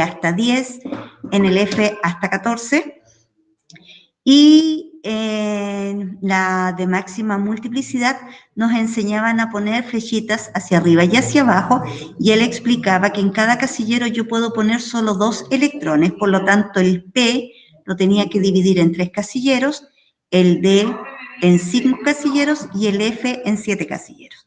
hasta 10, en el F hasta 14, y en la de máxima multiplicidad nos enseñaban a poner flechitas hacia arriba y hacia abajo, y él explicaba que en cada casillero yo puedo poner solo 2 electrones, por lo tanto el P lo tenía que dividir en 3 casilleros, el D en 5 casilleros y el F en 7 casilleros.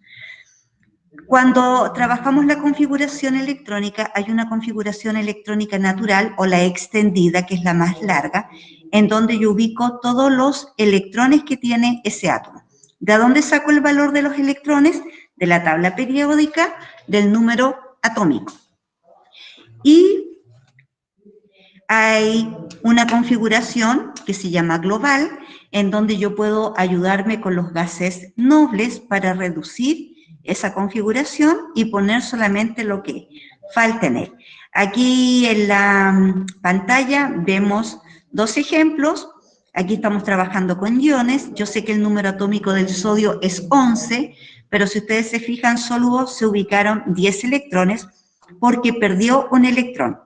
Cuando trabajamos la configuración electrónica, hay una configuración electrónica natural o la extendida, que es la más larga, en donde yo ubico todos los electrones que tiene ese átomo. ¿De dónde saco el valor de los electrones? De la tabla periódica del número atómico. Y hay una configuración que se llama global, en donde yo puedo ayudarme con los gases nobles para reducir esa configuración y poner solamente lo que falta en él. Aquí en la pantalla vemos 2 ejemplos. Aquí estamos trabajando con iones. Yo sé que el número atómico del sodio es 11, pero si ustedes se fijan, solo se ubicaron 10 electrones porque perdió un electrón.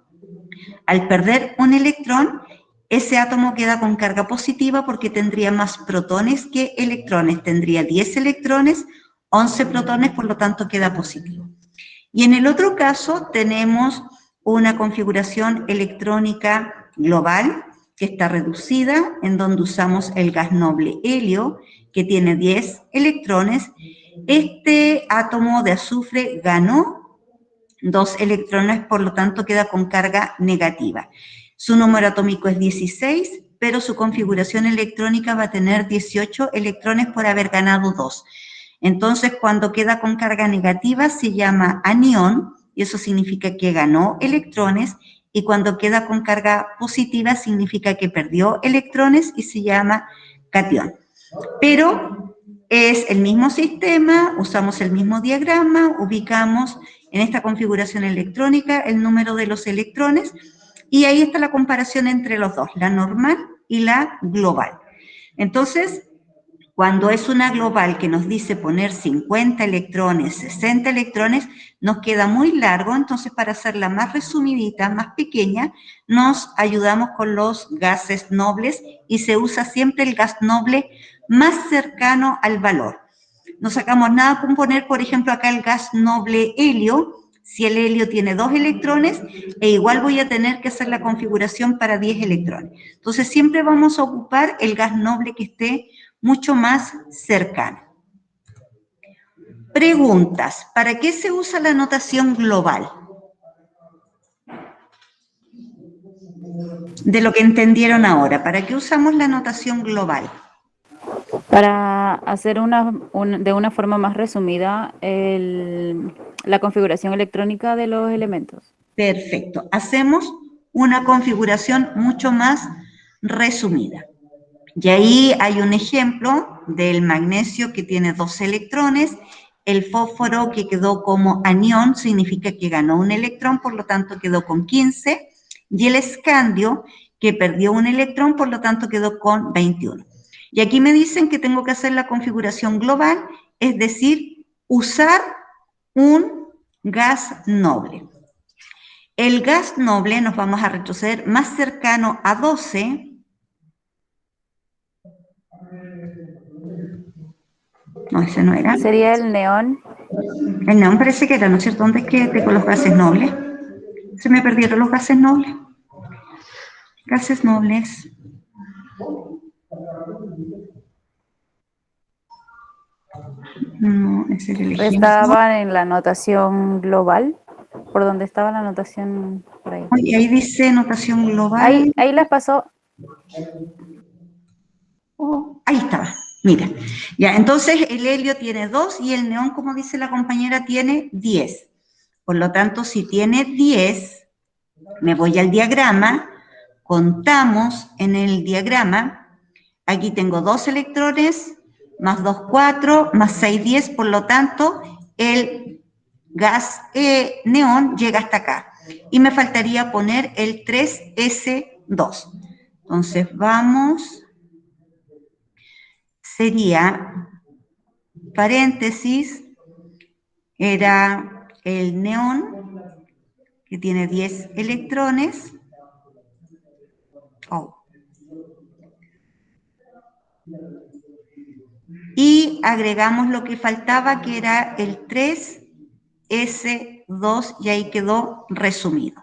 Al perder un electrón, ese átomo queda con carga positiva porque tendría más protones que electrones. Tendría 10 electrones, 11 protones, por lo tanto queda positivo. Y en el otro caso tenemos una configuración electrónica global que está reducida, en donde usamos el gas noble helio, que tiene 10 electrones. Este átomo de azufre ganó 2 electrones, por lo tanto queda con carga negativa. Su número atómico es 16, pero su configuración electrónica va a tener 18 electrones por haber ganado 2. Entonces, cuando queda con carga negativa se llama anión, y eso significa que ganó electrones, y cuando queda con carga positiva significa que perdió electrones y se llama catión. Pero es el mismo sistema, usamos el mismo diagrama, ubicamos en esta configuración electrónica el número de los electrones, y ahí está la comparación entre los dos, la normal y la global. Entonces, cuando es una global que nos dice poner 50 electrones, 60 electrones, nos queda muy largo, entonces para hacerla más resumidita, más pequeña, nos ayudamos con los gases nobles y se usa siempre el gas noble más cercano al valor. No sacamos nada con poner, por ejemplo, acá el gas noble helio. Si el helio tiene 2 electrones, igual voy a tener que hacer la configuración para 10 electrones. Entonces, siempre vamos a ocupar el gas noble que esté mucho más cercano. Preguntas. ¿Para qué se usa la notación global? De lo que entendieron ahora, ¿para qué usamos la notación global? Para hacer de una forma más resumida la configuración electrónica de los elementos. Perfecto. Hacemos una configuración mucho más resumida. Y ahí hay un ejemplo del magnesio que tiene 2 electrones, el fósforo que quedó como anión significa que ganó un electrón, por lo tanto quedó con 15, y el escandio que perdió un electrón, por lo tanto quedó con 21. Y aquí me dicen que tengo que hacer la configuración global, es decir, usar un gas noble. El gas noble nos vamos a retroceder más cercano a 12. No, ese no era. Sería el neón. El neón parece que era, ¿no es cierto? ¿Dónde es que tengo los gases nobles? Se me perdieron los gases nobles. Gases nobles. No, ese era el ejemplo. Estaban en la notación global. ¿Por dónde estaba la notación? Por ahí. Y ahí dice notación global. Ahí las pasó. Oh, ahí estaba. Mira. Ya, entonces el helio tiene 2 y el neón, como dice la compañera, tiene 10. Por lo tanto, si tiene 10, me voy al diagrama, contamos en el diagrama, aquí tengo 2 electrones, más 2, 4, más 6, 10, por lo tanto, el gas neón llega hasta acá. Y me faltaría poner el 3S2. Entonces, vamos, sería, paréntesis, era el neón, que tiene 10 electrones. Oh. Y agregamos lo que faltaba, que era el 3S2, y ahí quedó resumido.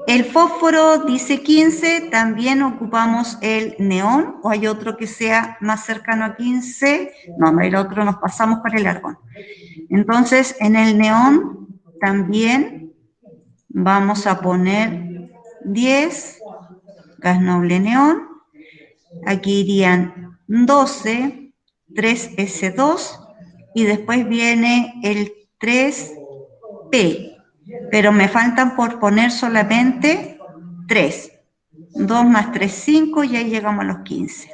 El fósforo dice 15, también ocupamos el neón, o hay otro que sea más cercano a 15, no, el otro nos pasamos para el argón. Entonces, en el neón también vamos a poner 10, gas noble neón, aquí irían 12, 3S2, y después viene el 3P, pero me faltan por poner solamente 3. 2 más 3, 5, y ahí llegamos a los 15.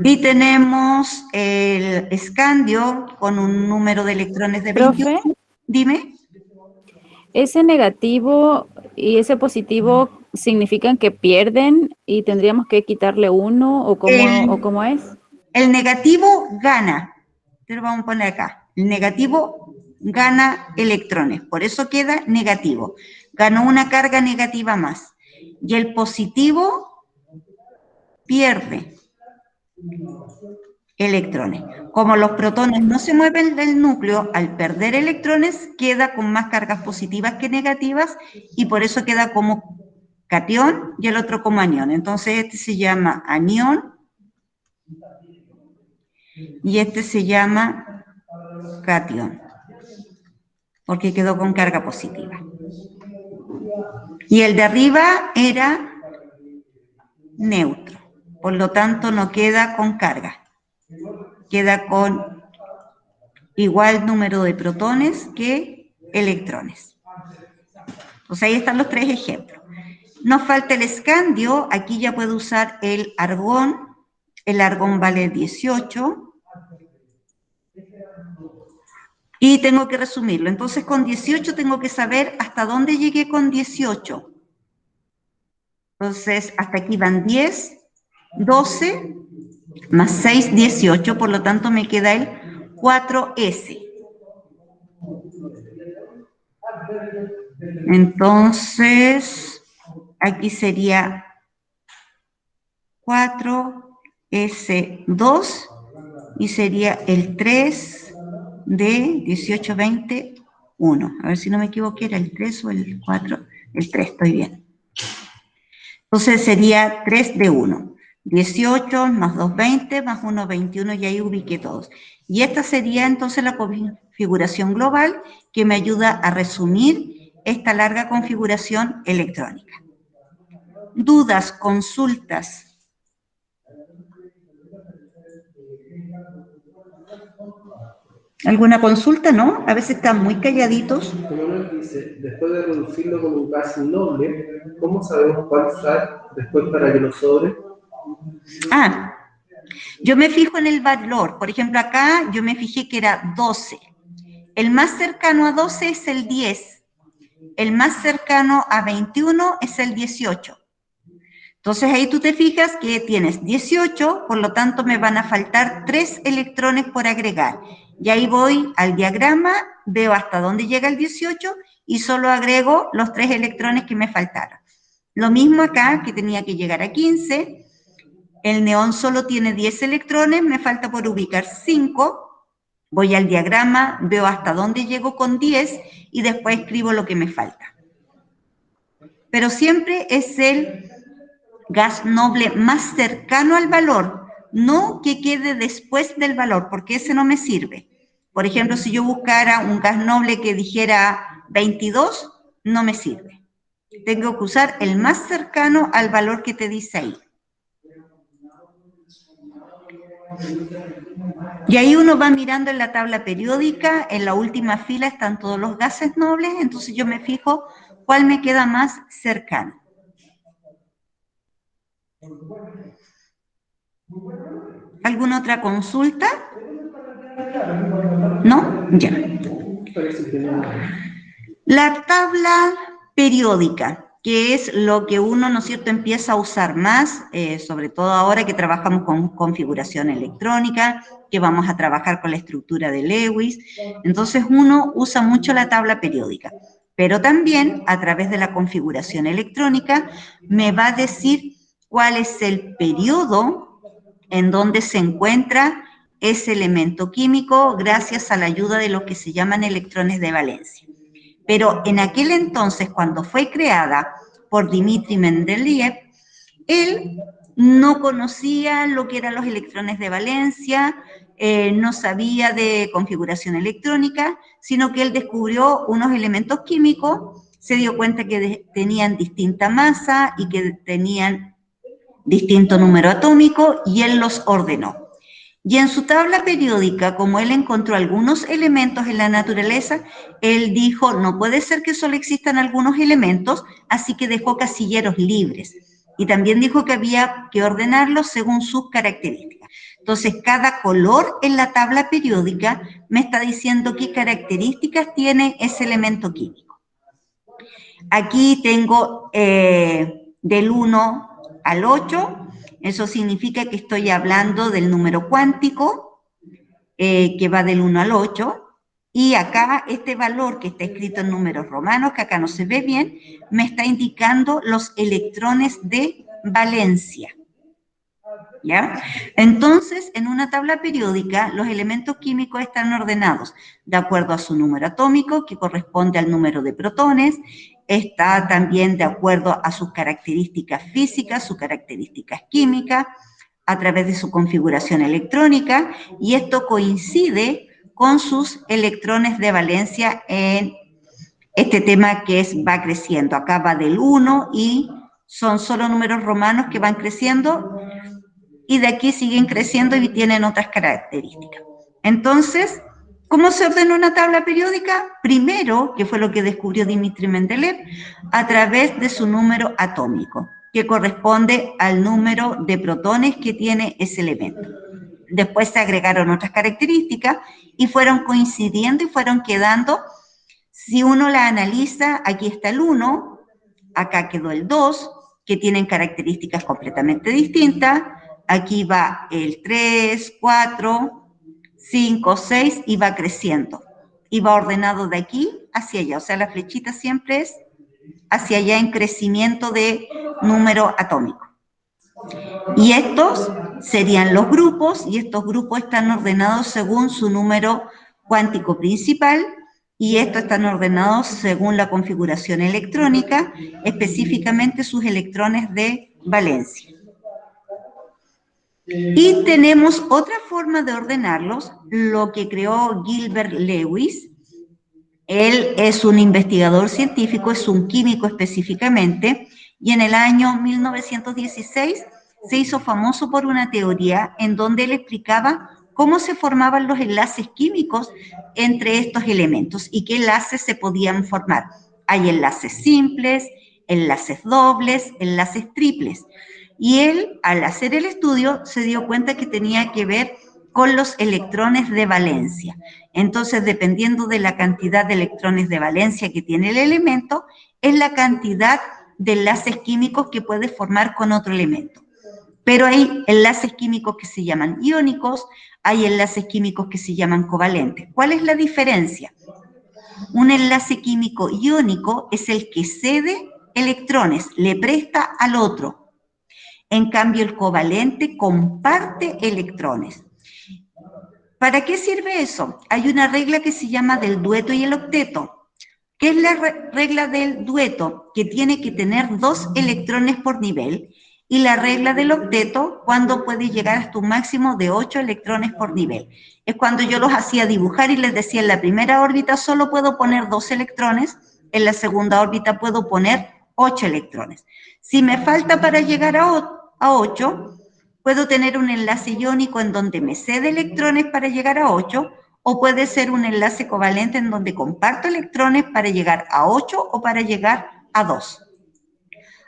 Y tenemos el escandio con un número de electrones de 21. Profe, Dime. ¿ese negativo y ese positivo significan que pierden y tendríamos que quitarle uno o cómo es? El negativo gana. Te lo vamos a poner acá. El negativo gana electrones, por eso queda negativo. Ganó una carga negativa más. Y el positivo pierde electrones. Como los protones no se mueven del núcleo, al perder electrones queda con más cargas positivas que negativas, y por eso queda como catión y el otro como anión. Entonces este se llama anión y este se llama catión, porque quedó con carga positiva. Y el de arriba era neutro, por lo tanto no queda con carga, queda con igual número de protones que electrones. Entonces ahí están los 3 ejemplos. Nos falta el escandio, aquí ya puedo usar el argón vale 18, y tengo que resumirlo. Entonces con 18 tengo que saber hasta dónde llegué con 18. Entonces hasta aquí van 10, 12, más 6, 18, por lo tanto me queda el 4S. Entonces, aquí sería 4S2 y sería el 3 de 18, 20, 1. A ver si no me equivoqué, era el 3 o el 4. El 3, estoy bien. Entonces sería 3 de 1. 18 más 2, 20, más 1, 21, y ahí ubiqué todos. Y esta sería entonces la configuración global que me ayuda a resumir esta larga configuración electrónica. ¿Dudas, consultas? ¿Alguna consulta, no? A veces están muy calladitos. Como nos dice, después de reducirlo con un gas noble, ¿cómo sabemos cuál usar después para que nos sobre? Yo me fijo en el valor. Por ejemplo, acá yo me fijé que era 12. El más cercano a 12 es el 10. El más cercano a 21 es el 18. Entonces ahí tú te fijas que tienes 18, por lo tanto me van a faltar 3 electrones por agregar. Y ahí voy al diagrama, veo hasta dónde llega el 18 y solo agrego los 3 electrones que me faltaron. Lo mismo acá, que tenía que llegar a 15. El neón solo tiene 10 electrones, me falta por ubicar 5. Voy al diagrama, veo hasta dónde llego con 10 y después escribo lo que me falta. Pero siempre es el gas noble más cercano al valor, no que quede después del valor, porque ese no me sirve. Por ejemplo, si yo buscara un gas noble que dijera 22, no me sirve. Tengo que usar el más cercano al valor que te dice ahí. Y ahí uno va mirando en la tabla periódica, en la última fila están todos los gases nobles, entonces yo me fijo cuál me queda más cercano. ¿Alguna otra consulta? ¿No? Ya. La tabla periódica, que es lo que uno, ¿no es cierto?, empieza a usar más, sobre todo ahora que trabajamos con configuración electrónica, que vamos a trabajar con la estructura de Lewis. Entonces uno usa mucho la tabla periódica. pero también a través de la configuración electrónica me va a decir cuál es el periodo en donde se encuentra ese elemento químico gracias a la ayuda de lo que se llaman electrones de valencia. Pero en aquel entonces, cuando fue creada por Dmitri Mendeleev, él no conocía lo que eran los electrones de valencia, no sabía de configuración electrónica, sino que él descubrió unos elementos químicos, se dio cuenta que tenían distinta masa y que tenían distinto número atómico, y él los ordenó. Y en su tabla periódica, como él encontró algunos elementos en la naturaleza, él dijo, no puede ser que solo existan algunos elementos, así que dejó casilleros libres. Y también dijo que había que ordenarlos según sus características. Entonces, cada color en la tabla periódica me está diciendo qué características tiene ese elemento químico. Aquí tengo del 1 al 8, eso significa que estoy hablando del número cuántico, que va del 1 al 8, y acá este valor que está escrito en números romanos, que acá no se ve bien, me está indicando los electrones de valencia. ¿Ya? Entonces, en una tabla periódica, los elementos químicos están ordenados de acuerdo a su número atómico, que corresponde al número de protones, está también de acuerdo a sus características físicas, sus características químicas, a través de su configuración electrónica, y esto coincide con sus electrones de valencia en este tema que va creciendo. Acá va del 1 y son solo números romanos que van creciendo, y de aquí siguen creciendo y tienen otras características. Entonces, ¿cómo se ordena una tabla periódica? Primero, que fue lo que descubrió Dmitri Mendeleev, a través de su número atómico, que corresponde al número de protones que tiene ese elemento. Después se agregaron otras características y fueron coincidiendo y fueron quedando. Si uno la analiza, aquí está el 1, acá quedó el 2, que tienen características completamente distintas. Aquí va el 3, 4, 5, 6 y va creciendo. Y va ordenado de aquí hacia allá. O sea, la flechita siempre es hacia allá en crecimiento de número atómico. Y estos serían los grupos, y estos grupos están ordenados según su número cuántico principal, y estos están ordenados según la configuración electrónica, específicamente sus electrones de valencia. Y tenemos otra forma de ordenarlos, lo que creó Gilbert Lewis. Él es un investigador científico, es un químico específicamente, y en el año 1916 se hizo famoso por una teoría en donde él explicaba cómo se formaban los enlaces químicos entre estos elementos y qué enlaces se podían formar. Hay enlaces simples, enlaces dobles, enlaces triples. Y él, al hacer el estudio, se dio cuenta que tenía que ver con los electrones de valencia. Entonces, dependiendo de la cantidad de electrones de valencia que tiene el elemento, es la cantidad de enlaces químicos que puede formar con otro elemento. Pero hay enlaces químicos que se llaman iónicos, hay enlaces químicos que se llaman covalentes. ¿Cuál es la diferencia? Un enlace químico iónico es el que cede electrones, le presta al otro. En cambio, el covalente comparte electrones. ¿Para qué sirve eso? Hay una regla que se llama del dueto y el octeto. ¿Qué es la regla del dueto? Que tiene que tener 2 electrones por nivel, y la regla del octeto, cuando puede llegar hasta un máximo de 8 electrones por nivel. Es cuando yo los hacía dibujar y les decía, en la primera órbita solo puedo poner 2 electrones, en la segunda órbita puedo poner 8 electrones. Si me falta para llegar a 8, puedo tener un enlace iónico en donde me cede electrones para llegar a 8, o puede ser un enlace covalente en donde comparto electrones para llegar a 8 o para llegar a 2.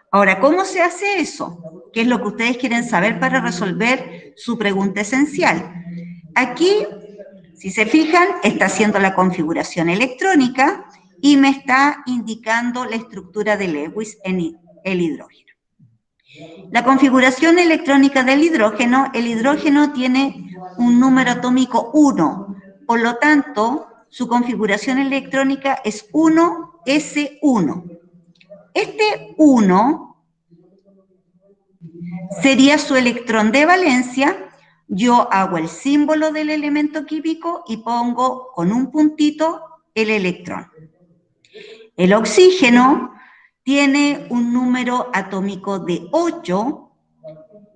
Ahora, ¿cómo se hace eso? ¿Qué es lo que ustedes quieren saber para resolver su pregunta esencial? Aquí, si se fijan, está haciendo la configuración electrónica y me está indicando la estructura de Lewis en el hidrógeno. La configuración electrónica del hidrógeno, el hidrógeno tiene un número atómico 1, por lo tanto, su configuración electrónica es 1 S1. Este 1 sería su electrón de valencia. Yo hago el símbolo del elemento químico y pongo con un puntito el electrón. El oxígeno tiene un número atómico de 8.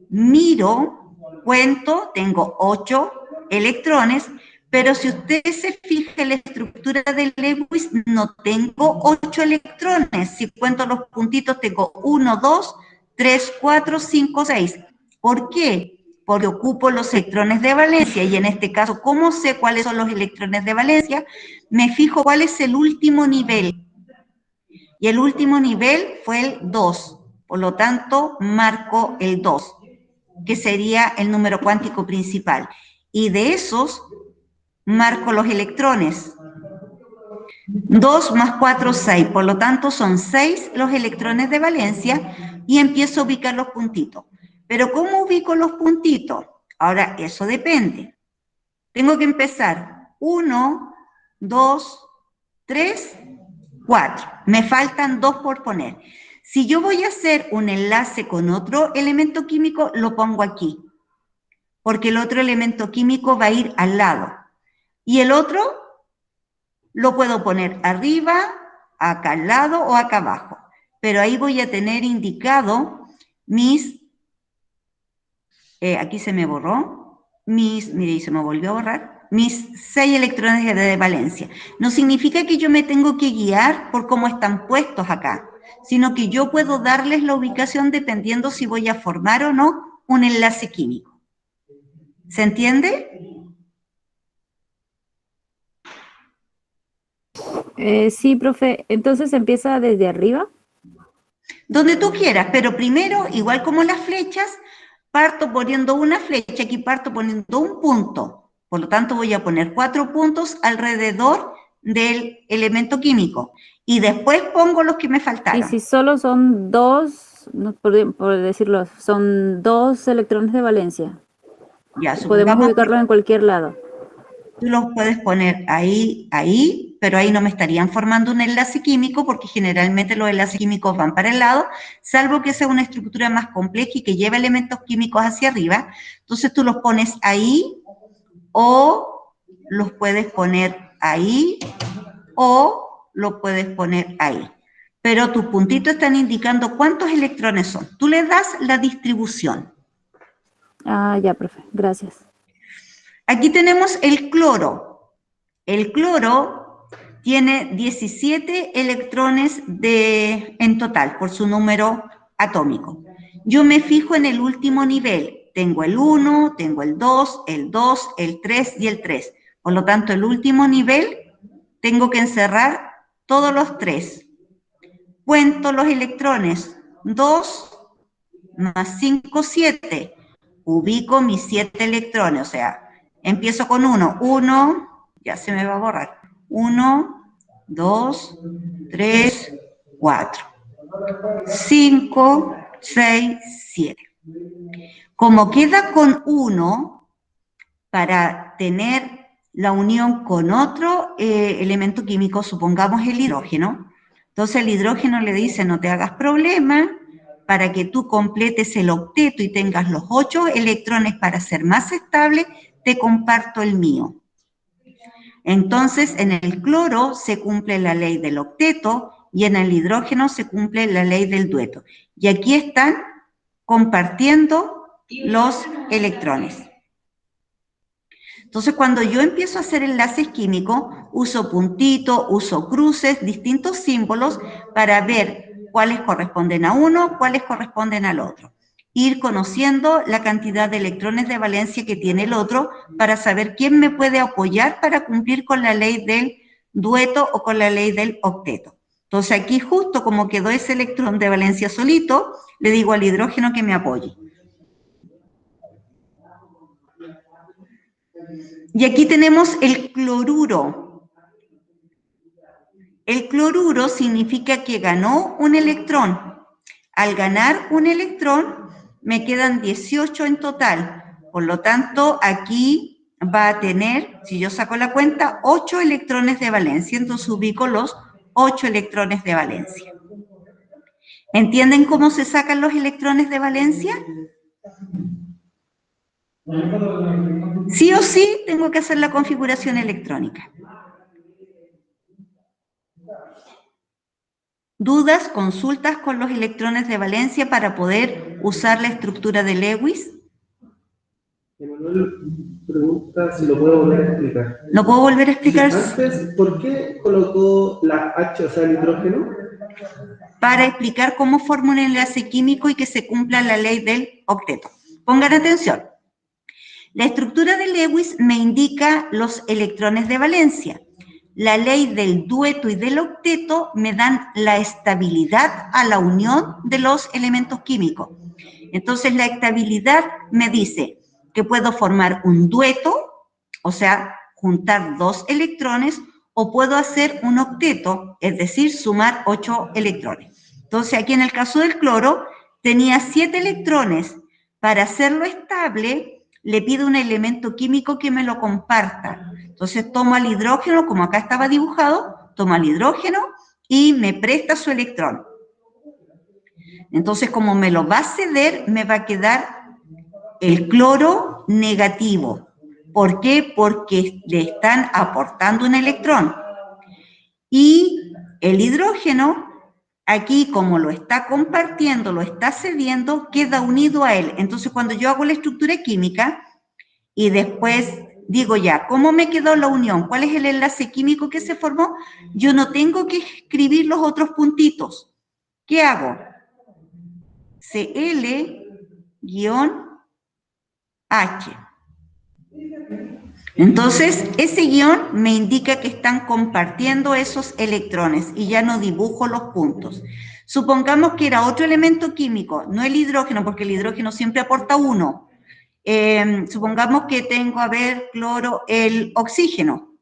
Miro, cuento, tengo 8 electrones, pero si usted se fija en la estructura de Lewis, no tengo 8 electrones. Si cuento los puntitos, tengo 1, 2, 3, 4, 5, 6. ¿Por qué? Porque ocupo los electrones de valencia, y en este caso, ¿cómo sé cuáles son los electrones de valencia? Me fijo cuál es el último nivel. Y el último nivel fue el 2. Por lo tanto, marco el 2, que sería el número cuántico principal. Y de esos, marco los electrones. 2 más 4, 6. Por lo tanto, son 6 los electrones de valencia y empiezo a ubicar los puntitos. Pero ¿cómo ubico los puntitos? Ahora, eso depende. Tengo que empezar 1, 2, 3, 4. Me faltan 2 por poner. Si yo voy a hacer un enlace con otro elemento químico, lo pongo aquí, porque el otro elemento químico va a ir al lado. Y el otro lo puedo poner arriba, acá al lado o acá abajo. Pero ahí voy a tener indicado mis... aquí se me borró. Mire, se me volvió a borrar. Mis 6 electrones de valencia. No significa que yo me tengo que guiar por cómo están puestos acá, sino que yo puedo darles la ubicación dependiendo si voy a formar o no un enlace químico. ¿Se entiende? Sí, profe. Entonces empieza desde arriba. Donde tú quieras, pero primero, igual como las flechas, parto poniendo una flecha, aquí parto poniendo un punto. Por lo tanto, voy a poner 4 puntos alrededor del elemento químico. Y después pongo los que me faltaron. Y si solo son 2, no, por decirlo, son 2 electrones de valencia. Ya, podemos ubicarlos en cualquier lado. Tú los puedes poner ahí, pero ahí no me estarían formando un enlace químico porque generalmente los enlaces químicos van para el lado, salvo que sea una estructura más compleja y que lleve elementos químicos hacia arriba. Entonces tú los pones ahí o los puedes poner ahí o los puedes poner ahí. Pero tus puntitos están indicando cuántos electrones son. Tú le das la distribución. Ah, ya, profe. Gracias. Aquí tenemos el cloro. El cloro tiene 17 electrones en total por su número atómico. Yo me fijo en el último nivel. Tengo el 1, tengo el 2, el 3 y el 3. Por lo tanto, el último nivel tengo que encerrar todos los 3. Cuento los electrones. 2 más 5, 7. Ubico mis 7 electrones, o sea, empiezo con 1. 1, ya se me va a borrar. 1, 2, 3, 4, 5, 6, 7. Como queda con 1, para tener la unión con otro elemento químico, supongamos el hidrógeno, entonces el hidrógeno le dice, no te hagas problema, para que tú completes el octeto y tengas los 8 electrones para ser más estable, te comparto el mío. Entonces, en el cloro se cumple la ley del octeto y en el hidrógeno se cumple la ley del dueto. Y aquí están compartiendo los electrones. Entonces, cuando yo empiezo a hacer enlaces químicos, uso puntitos, uso cruces, distintos símbolos para ver cuáles corresponden a uno, cuáles corresponden al otro. Ir conociendo la cantidad de electrones de valencia que tiene el otro para saber quién me puede apoyar para cumplir con la ley del dueto o con la ley del octeto. Entonces aquí justo como quedó ese electrón de valencia solito, le digo al hidrógeno que me apoye. Y aquí tenemos el cloruro. El cloruro significa que ganó un electrón. Al ganar un electrón, me quedan 18 en total. Por lo tanto, aquí va a tener, si yo saco la cuenta, 8 electrones de valencia. Entonces ubico los 8 electrones de valencia. ¿Entienden cómo se sacan los electrones de valencia? Sí o sí tengo que hacer la configuración electrónica. ¿Dudas, consultas con los electrones de valencia para poder usar la estructura de Lewis? Emanuel pregunta si lo puedo volver a explicar. ¿Lo puedo volver a explicar? Antes, ¿por qué colocó la H, o sea, el hidrógeno? Para explicar cómo forma un enlace químico y que se cumpla la ley del octeto. Pongan atención. La estructura de Lewis me indica los electrones de valencia. La ley del dueto y del octeto me dan la estabilidad a la unión de los elementos químicos. Entonces, la estabilidad me dice que puedo formar un dueto, o sea, juntar 2 electrones, o puedo hacer un octeto, es decir, sumar 8 electrones. Entonces, aquí en el caso del cloro, tenía 7 electrones. Para hacerlo estable, le pido un elemento químico que me lo comparta. Entonces, tomo al hidrógeno, como acá estaba dibujado, tomo al hidrógeno y me presta su electrón. Entonces, como me lo va a ceder, me va a quedar el cloro negativo. ¿Por qué? Porque le están aportando un electrón. Y el hidrógeno, aquí como lo está compartiendo, lo está cediendo, queda unido a él. Entonces, cuando yo hago la estructura química y después digo ya, ¿cómo me quedó la unión? ¿Cuál es el enlace químico que se formó? Yo no tengo que escribir los otros puntitos. ¿Qué hago? Cl-H. Entonces, ese guión me indica que están compartiendo esos electrones y ya no dibujo los puntos. Supongamos que era otro elemento químico, no el hidrógeno, porque el hidrógeno siempre aporta 1. Supongamos que tengo, a ver, cloro, el oxígeno.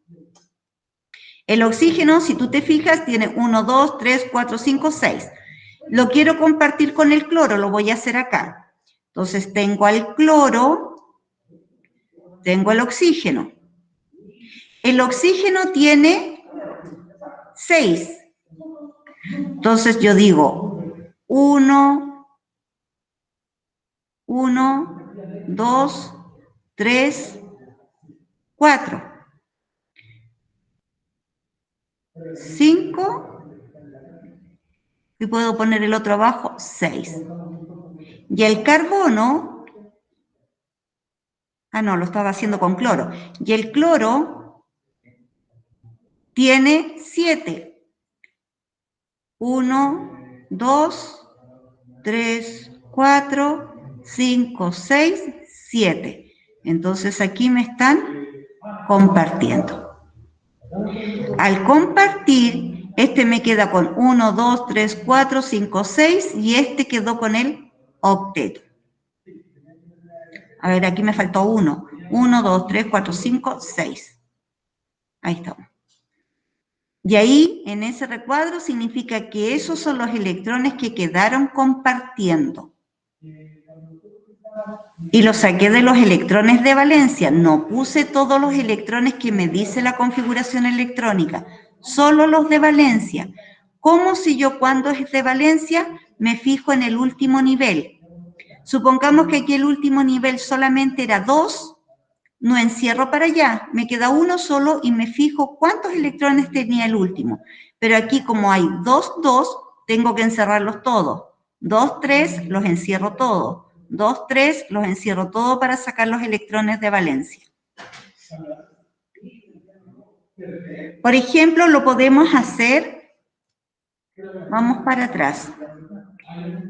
El oxígeno, si tú te fijas, tiene 1, 2, 3, 4, 5, 6. Lo quiero compartir con el cloro, lo voy a hacer acá. Entonces, tengo al cloro, tengo el oxígeno. El oxígeno tiene 6. Entonces, yo digo 1, 2, 3, 4. 5, y puedo poner el otro abajo, 6. Y el carbono, no, lo estaba haciendo con cloro. Y el cloro tiene 7. 1, 2, 3, 4, 5, 6, 7. Entonces aquí me están compartiendo. Al compartir, este me queda con 1, 2, 3, 4, 5, 6 y este quedó con el octeto. A ver, aquí me faltó 1. 1, 2, 3, 4, 5, 6. Ahí está. Y ahí, en ese recuadro, significa que esos son los electrones que quedaron compartiendo. Y los saqué de los electrones de valencia. No puse todos los electrones que me dice la configuración electrónica, solo los de valencia. Como si yo, cuando es de valencia, me fijo en el último nivel. Supongamos que aquí el último nivel solamente era 2, no encierro para allá, me queda 1 solo y me fijo cuántos electrones tenía el último. Pero aquí, como hay 2, 2, tengo que encerrarlos todos. 2, 3, los encierro todos. 2, 3, los encierro todos para sacar los electrones de valencia. Por ejemplo, lo podemos hacer, vamos para atrás.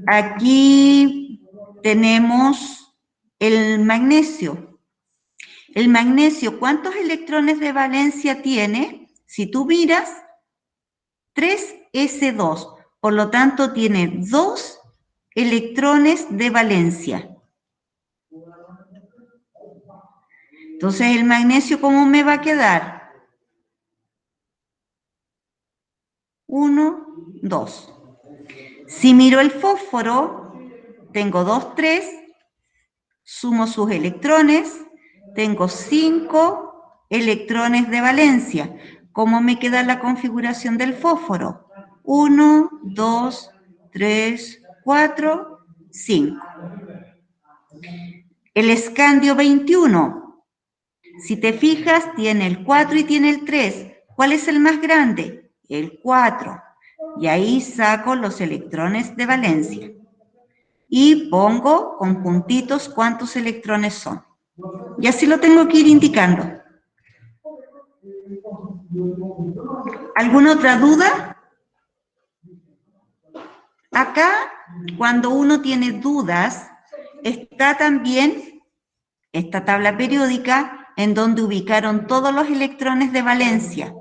Aquí tenemos el magnesio. El magnesio, ¿cuántos electrones de valencia tiene? Si tú miras, 3s2. Por lo tanto, tiene 2 electrones de valencia. Entonces, el magnesio, ¿cómo me va a quedar? 1, 2. Si miro el fósforo, tengo 2, 3, sumo sus electrones, tengo 5 electrones de valencia. ¿Cómo me queda la configuración del fósforo? 1, 2, 3, 4, 5. El escandio 21, si te fijas, tiene el 4 y tiene el 3. ¿Cuál es el más grande? El 4. Y ahí saco los electrones de valencia. Y pongo con puntitos cuántos electrones son. Y así lo tengo que ir indicando. ¿Alguna otra duda? Acá, cuando uno tiene dudas, está también esta tabla periódica en donde ubicaron todos los electrones de valencia.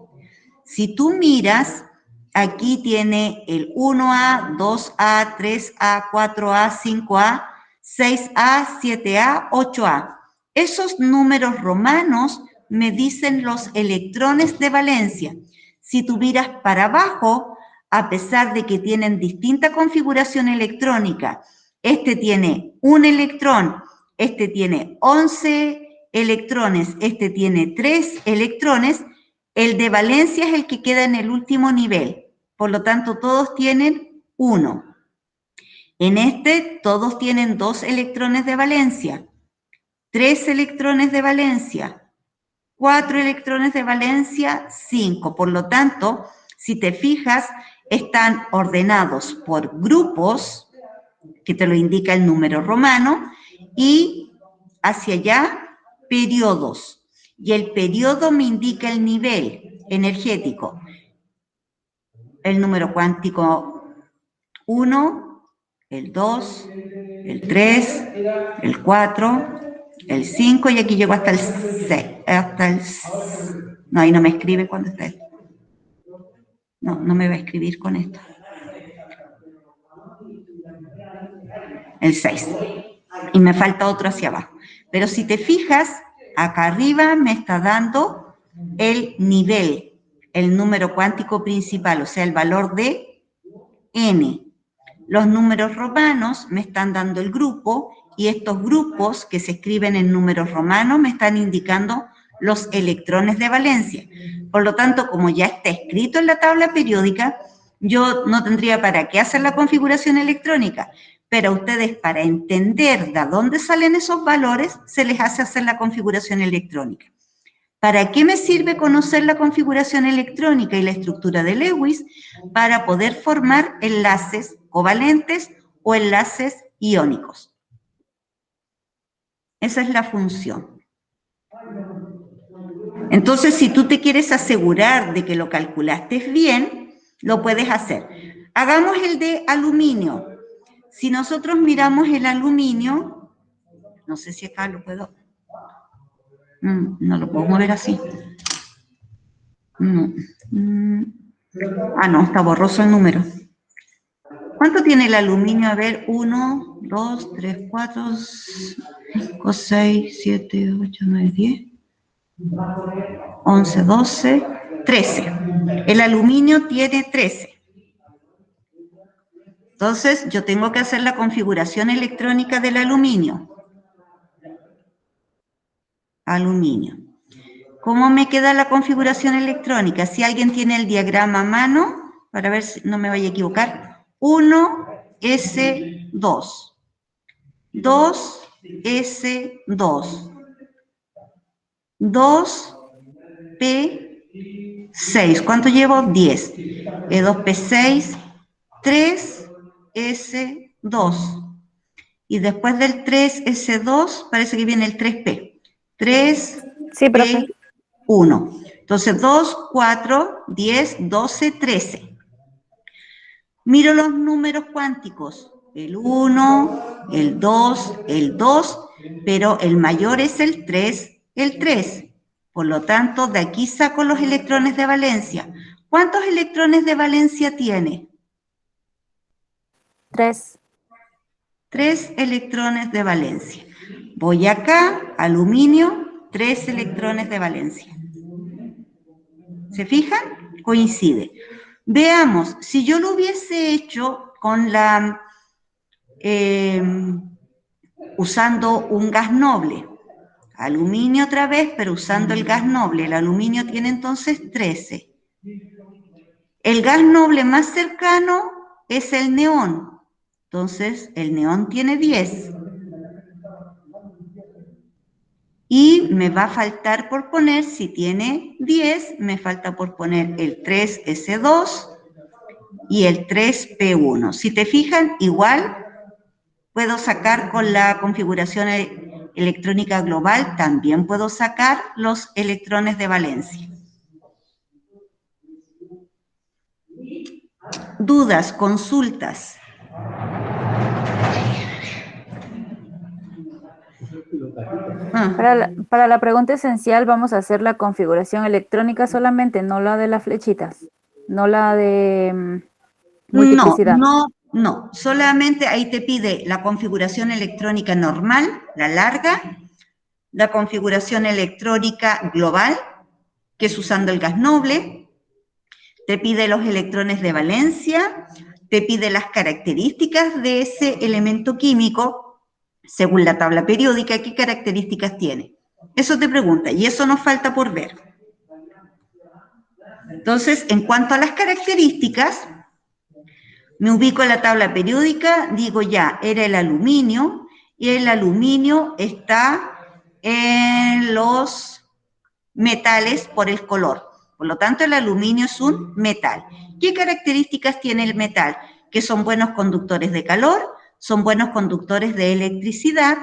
Si tú miras, aquí tiene el 1A, 2A, 3A, 4A, 5A, 6A, 7A, 8A. Esos números romanos me dicen los electrones de valencia. Si tú miras para abajo, a pesar de que tienen distinta configuración electrónica, este tiene un electrón, este tiene 11 electrones, este tiene 3 electrones, el de valencia es el que queda en el último nivel. Por lo tanto, todos tienen 1. En este, todos tienen 2 electrones de valencia, 3 electrones de valencia, 4 electrones de valencia, 5. Por lo tanto, si te fijas, están ordenados por grupos, que te lo indica el número romano, y hacia allá, periodos. Y el periodo me indica el nivel energético. El número cuántico 1, el 2, el 3, el 4, el 5, y aquí llego hasta el 6. No, ahí no me escribe cuando está esto. No me va a escribir con esto. El 6. Y me falta otro hacia abajo. Pero si te fijas, acá arriba me está dando el nivel, el número cuántico principal, o sea, el valor de n. Los números romanos me están dando el grupo, y estos grupos que se escriben en números romanos me están indicando los electrones de valencia. Por lo tanto, como ya está escrito en la tabla periódica, yo no tendría para qué hacer la configuración electrónica, pero a ustedes, para entender de dónde salen esos valores, se les hace hacer la configuración electrónica. ¿Para qué me sirve conocer la configuración electrónica y la estructura de Lewis? Para poder formar enlaces covalentes o enlaces iónicos. Esa es la función. Entonces, si tú te quieres asegurar de que lo calculaste bien, lo puedes hacer. Hagamos el de aluminio. Si nosotros miramos el aluminio, no sé si acá lo puedo... No lo puedo mover así. No, está borroso el número. ¿Cuánto tiene el aluminio? A ver, 1, 2, 3, 4, 5, 6, 7, 8, 9, 10, 11, 12, 13. El aluminio tiene 13. Entonces, yo tengo que hacer la configuración electrónica del aluminio. Aluminio. ¿Cómo me queda la configuración electrónica? Si alguien tiene el diagrama a mano, para ver si no me vaya a equivocar. 1S2. 2S2. 2P6. ¿Cuánto llevo? 10. E2P6. 3S2. Y después del 3S2, parece que viene el 3P. 3P1. Sí, profe. Entonces, 2, 4, 10, 12, 13. Miro los números cuánticos. El 1, el 2, pero el mayor es el 3, el 3. Por lo tanto, de aquí saco los electrones de valencia. ¿Cuántos electrones de valencia tiene? 3. 3 electrones de valencia. Voy acá, aluminio, 3 electrones de valencia. ¿Se fijan? Coincide. Veamos, si yo lo hubiese hecho con usando un gas noble. Aluminio otra vez, pero usando el gas noble. El aluminio tiene entonces 13. El gas noble más cercano es el neón. Entonces, el neón tiene 10. Y me va a faltar por poner, si tiene 10, me falta por poner el 3S2 y el 3P1. Si te fijan, igual puedo sacar con la configuración electrónica global, también puedo sacar los electrones de valencia. ¿Dudas, consultas? Para la pregunta esencial vamos a hacer la configuración electrónica solamente, no la de las flechitas, no la de multiplicidad. No, solamente ahí te pide la configuración electrónica normal, la larga, la configuración electrónica global, que es usando el gas noble, te pide los electrones de valencia, te pide las características de ese elemento químico, según la tabla periódica, ¿qué características tiene? Eso te pregunta, y eso nos falta por ver. Entonces, en cuanto a las características, me ubico en la tabla periódica, digo ya, era el aluminio, y el aluminio está en los metales por el color. Por lo tanto, el aluminio es un metal. ¿Qué características tiene el metal? Que son buenos conductores de calor, son buenos conductores de electricidad,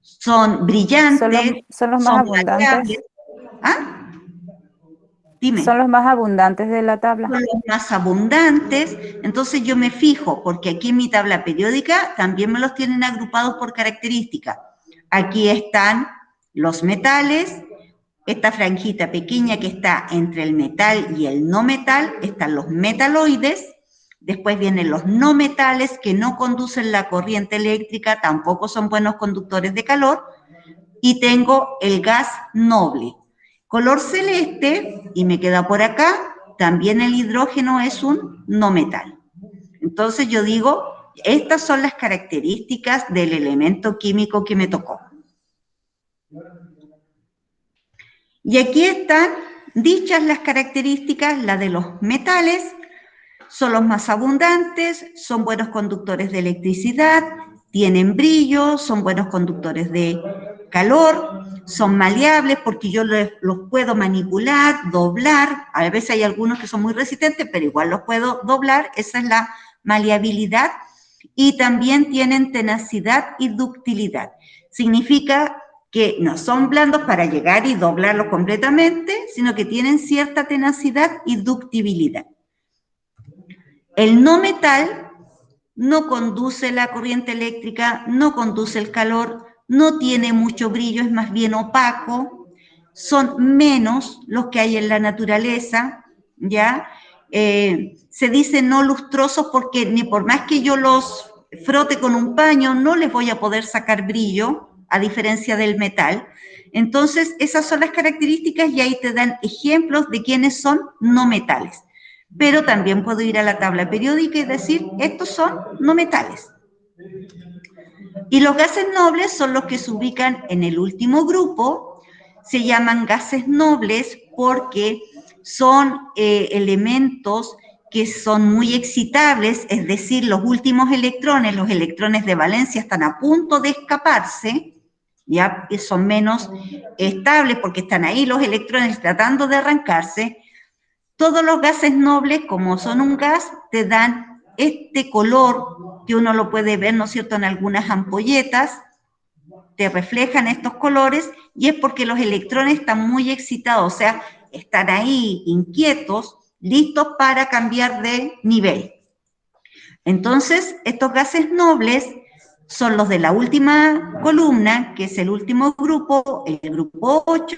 son brillantes, son los más abundantes. maleables. ¿Ah? Dime. Son los más abundantes de la tabla. Son los más abundantes, entonces yo me fijo, porque aquí en mi tabla periódica también me los tienen agrupados por característica. Aquí están los metales, esta franjita pequeña que está entre el metal y el no metal, están los metaloides, después vienen los no metales que no conducen la corriente eléctrica, tampoco son buenos conductores de calor, y tengo el gas noble. Color celeste, y me queda por acá, también el hidrógeno es un no metal. Entonces yo digo, estas son las características del elemento químico que me tocó. Y aquí están dichas las características, la de los metales, son los más abundantes, son buenos conductores de electricidad, tienen brillo, son buenos conductores de calor, son maleables porque yo los puedo manipular, doblar, a veces hay algunos que son muy resistentes, pero igual los puedo doblar, esa es la maleabilidad, y también tienen tenacidad y ductilidad. Significa que no son blandos para llegar y doblarlos completamente, sino que tienen cierta tenacidad y ductibilidad. El no metal no conduce la corriente eléctrica, no conduce el calor, no tiene mucho brillo, es más bien opaco, son menos los que hay en la naturaleza, ¿ya? Se dice no lustrosos porque ni por más que yo los frote con un paño, no les voy a poder sacar brillo, a diferencia del metal. Entonces, esas son las características y ahí te dan ejemplos de quiénes son no metales. Pero también puedo ir a la tabla periódica y decir, estos son no metales. Y los gases nobles son los que se ubican en el último grupo, se llaman gases nobles porque son elementos que son muy excitables, es decir, los últimos electrones, los electrones de valencia están a punto de escaparse, ya son menos estables porque están ahí los electrones tratando de arrancarse. Todos los gases nobles, como son un gas, te dan este color que uno lo puede ver, ¿no es cierto?, en algunas ampolletas, te reflejan estos colores y es porque los electrones están muy excitados, o sea, están ahí inquietos, listos para cambiar de nivel. Entonces, estos gases nobles son los de la última columna, que es el último grupo, el grupo 8,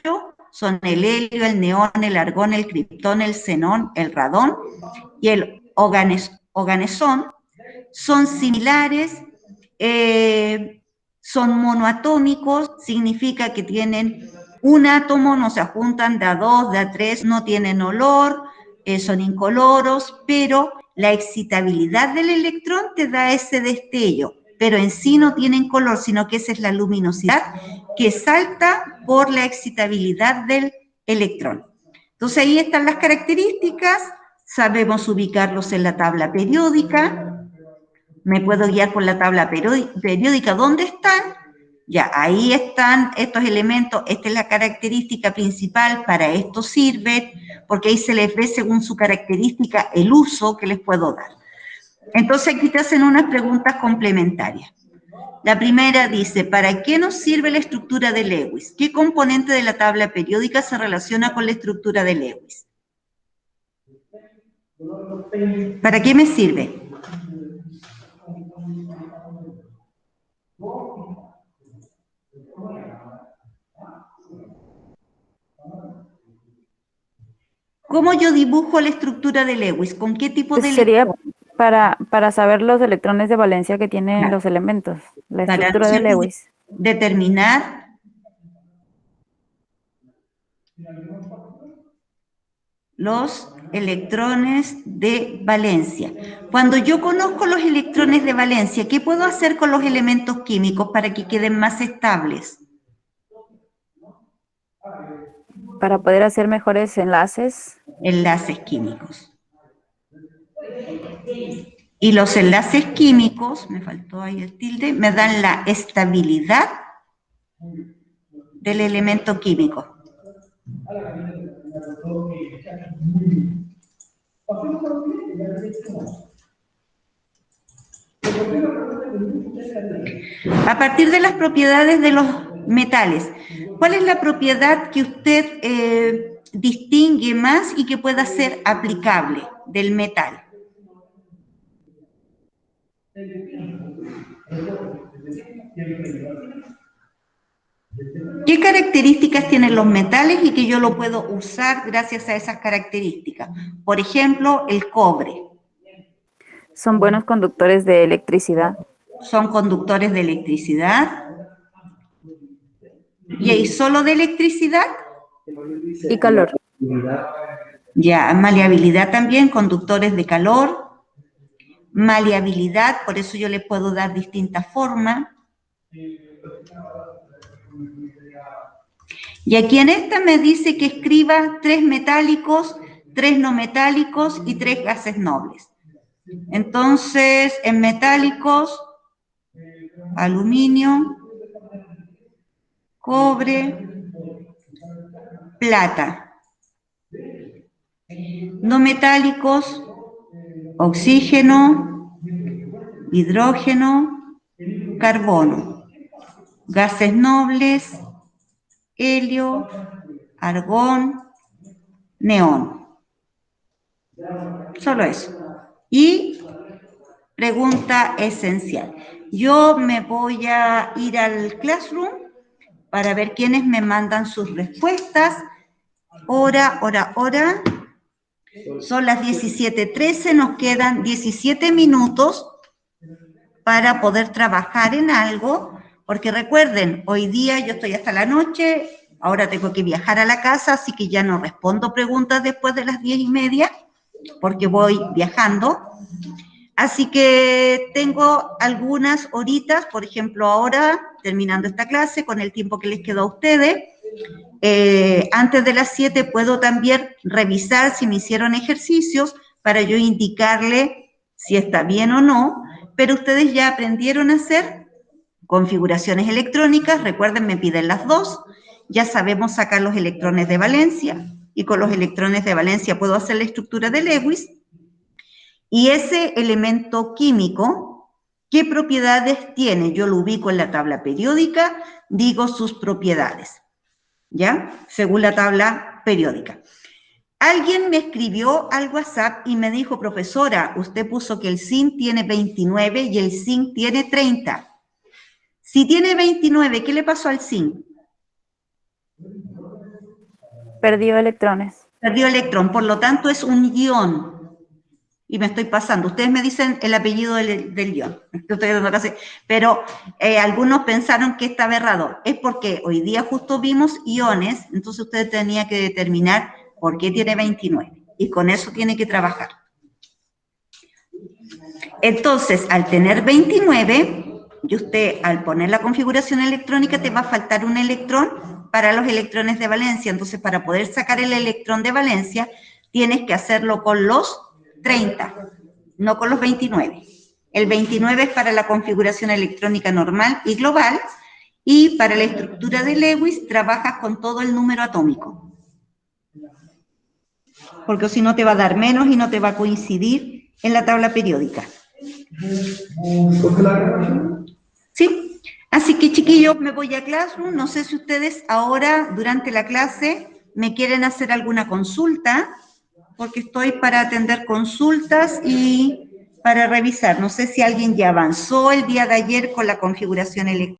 son el helio, el neón, el argón, el criptón, el xenón, el radón y el oganesón. Son similares, son monoatómicos, significa que tienen un átomo, no se juntan de a dos, de a tres, no tienen olor, son incoloros, pero la excitabilidad del electrón te da ese destello, pero en sí no tienen color, sino que esa es la luminosidad que salta por la excitabilidad del electrón. Entonces ahí están las características, sabemos ubicarlos en la tabla periódica, me puedo guiar por la tabla periódica, ¿dónde están? Ya, ahí están estos elementos, esta es la característica principal, para esto sirve, porque ahí se les ve según su característica el uso que les puedo dar. Entonces aquí te hacen unas preguntas complementarias. La primera dice, ¿para qué nos sirve la estructura de Lewis? ¿Qué componente de la tabla periódica se relaciona con la estructura de Lewis? ¿Para qué me sirve? ¿Cómo yo dibujo la estructura de Lewis? ¿Con qué tipo de Sería electrón? para saber los electrones de valencia que tienen Claro. los elementos, la Para estructura de Lewis. determinar los electrones de valencia. Cuando yo conozco los electrones de valencia, ¿qué puedo hacer con los elementos químicos para que queden más estables? Para poder hacer mejores enlaces. Enlaces químicos. Y los enlaces químicos, me faltó ahí el tilde, me dan la estabilidad del elemento químico. A partir de las propiedades de los metales, ¿cuál es la propiedad que usted distingue más y que pueda ser aplicable del metal? ¿Qué características tienen los metales y que yo lo puedo usar gracias a esas características? Por ejemplo, el cobre. Son buenos conductores de electricidad. Son conductores de electricidad. ¿Y ahí solo de electricidad? Y calor. Ya, maleabilidad también, conductores de calor. Maleabilidad, por eso yo les puedo dar distintas formas. Y aquí en esta me dice que escriba 3 metálicos, 3 no metálicos y 3 gases nobles. Entonces, en metálicos, aluminio, cobre, plata. No metálicos, oxígeno, hidrógeno, carbono. Gases nobles, helio, argón, neón. Solo eso. Y pregunta esencial. Yo me voy a ir al Classroom para ver quiénes me mandan sus respuestas. Hora. Son las 17:13, nos quedan 17 minutos para poder trabajar en algo, porque recuerden, hoy día yo estoy hasta la noche, ahora tengo que viajar a la casa, así que ya no respondo preguntas después de las 10:30, porque voy viajando. Así que tengo algunas horitas, por ejemplo, ahora, terminando esta clase, con el tiempo que les quedó a ustedes, antes de las 7 puedo también revisar si me hicieron ejercicios para yo indicarle si está bien o no, pero ustedes ya aprendieron a hacer configuraciones electrónicas, recuerden, me piden las dos, ya sabemos sacar los electrones de valencia, y con los electrones de valencia puedo hacer la estructura de Lewis, y ese elemento químico, ¿qué propiedades tiene? Yo lo ubico en la tabla periódica, digo sus propiedades, ¿ya? Según la tabla periódica. Alguien me escribió al WhatsApp y me dijo, profesora, usted puso que el zinc tiene 29 y el zinc tiene 30. Si tiene 29, ¿qué le pasó al zinc? Perdió electrones. Perdió electrón, por lo tanto es un ion. Y me estoy pasando. Ustedes me dicen el apellido del ion. Pero algunos pensaron que estaba errado. Es porque hoy día justo vimos iones, entonces usted tenía que determinar por qué tiene 29. Y con eso tiene que trabajar. Entonces, al tener 29, Y usted, al poner la configuración electrónica, te va a faltar un electrón para los electrones de valencia. Entonces, para poder sacar el electrón de valencia, tienes que hacerlo con los 30, no con los 29. El 29 es para la configuración electrónica normal y global, y para la estructura de Lewis trabajas con todo el número atómico. Porque si no te va a dar menos y no te va a coincidir en la tabla periódica. ¿Sí? Así que, chiquillos, me voy a Classroom. No sé si ustedes ahora, durante la clase, me quieren hacer alguna consulta, porque estoy para atender consultas y para revisar. No sé si alguien ya avanzó el día de ayer con la configuración electrónica.